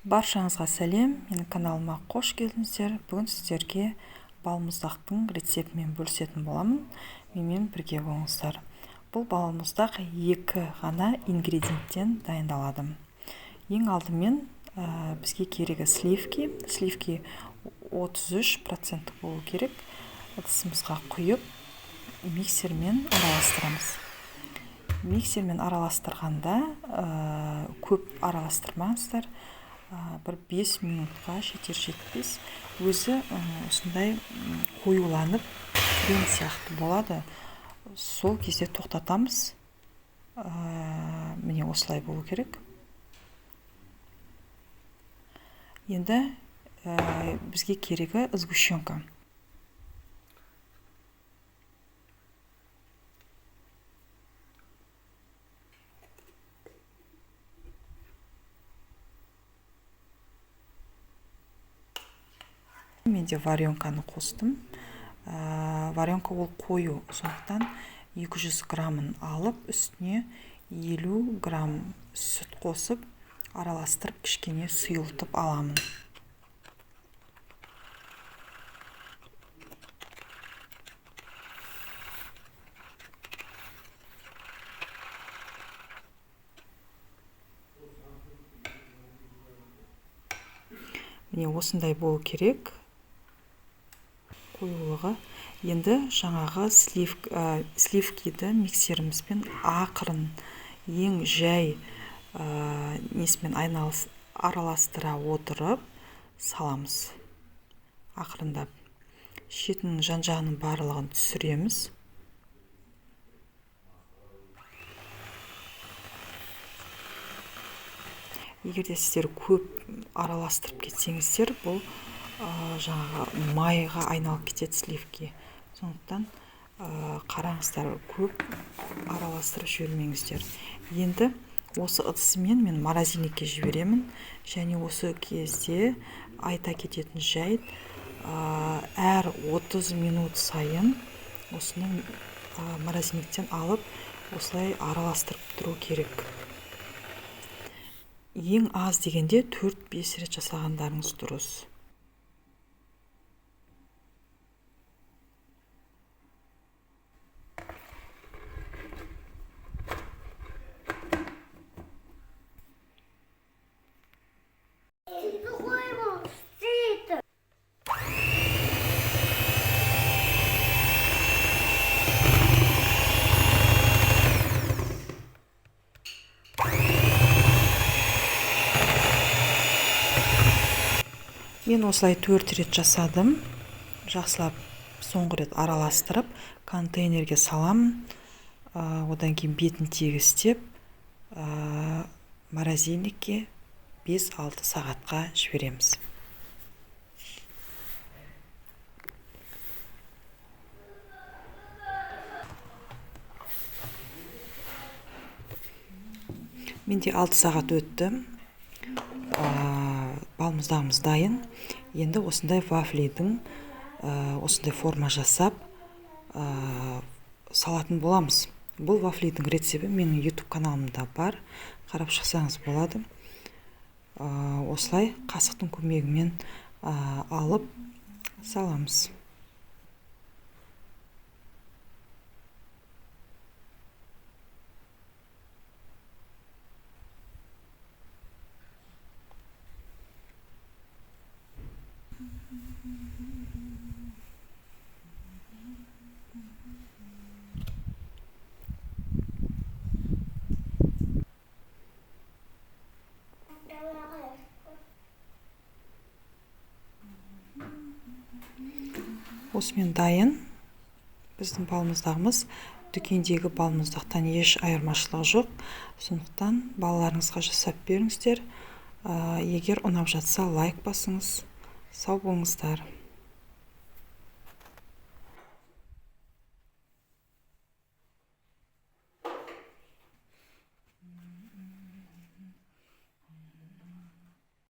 Баршаңызға сәлем, менің каналыма қош келдіңіздер. Бүгін сіздерге балмұздақтың рецептімен бөлісетін боламын. Менімен бірге болыңыздар. Бұл балмұздақ екі ғана ингредиенттен дайындалады. Ең алдымен бізге керегі сливки. Сливки 33% болу керек. Ыдысымызға құйып, миксермен араластырамыз. Миксермен араластырғанда көп араластырмаңыздар. Бір 5 минутқа жетер-жетпес өзі осындай қоюланып крем сияқты болады. Сол кезде тоқтатамыз. Міне осылай болу керек. Енді бізге керегі сгущенка. Менде варенканы қостым. Варенка ол қою, сондықтан 200 грамын алып, үстіне 50 грамм сүт қосып, араластырып, кішкене сұйылтып аламын. Міне осындай болу керек. Қоюлығы. Енді жаңағы сливкиді миксерімізбен ақырын, ең жай несімен араластыра отырып саламыз. Ақырындап. Шетінің жан-жағының барлығын түсіреміз. Егерде сіздер көп араластырып кетсеңіздер, бұл жаңағы майға айналып кетеді сливки. Сондықтан қараңыздар, көп араластырып жібермеңіздер. Енді осы ыдысымен мен морозильникке жіберемін. Және осы кезде айта кететін жайт, әр 30 минут сайын осыны морозильниктен алып, осылай араластырып тұру керек. Ең аз дегенде 4-5 рет жасағандарыңыз дұрыс. Мен осылай 4 рет жасадым. Жақсылап соңғы рет араластырып, контейнерге саламын. Одан кейін бетін тегістеп, морозильникке 5-6 сағатқа жібереміз. Менде 6 сағат өтті. Балмұздағымыз дайын. Енді осындай вафлидің осындай форма жасап салатын боламыз. Бұл вафлидің рецепті менің YouTube каналымда бар. Қарап шықсаңыз болады. Осылай қасықтың көмегімен алып саламыз. Осымен дайын. Біздің балмұздағымыз дүкендегі балмұздақтан еш айырмашылығы жоқ. Сондықтан балаларыңызға жасап беріңіздер. Егер ұнап жатса лайк басыңыз. Сау болыңыздар.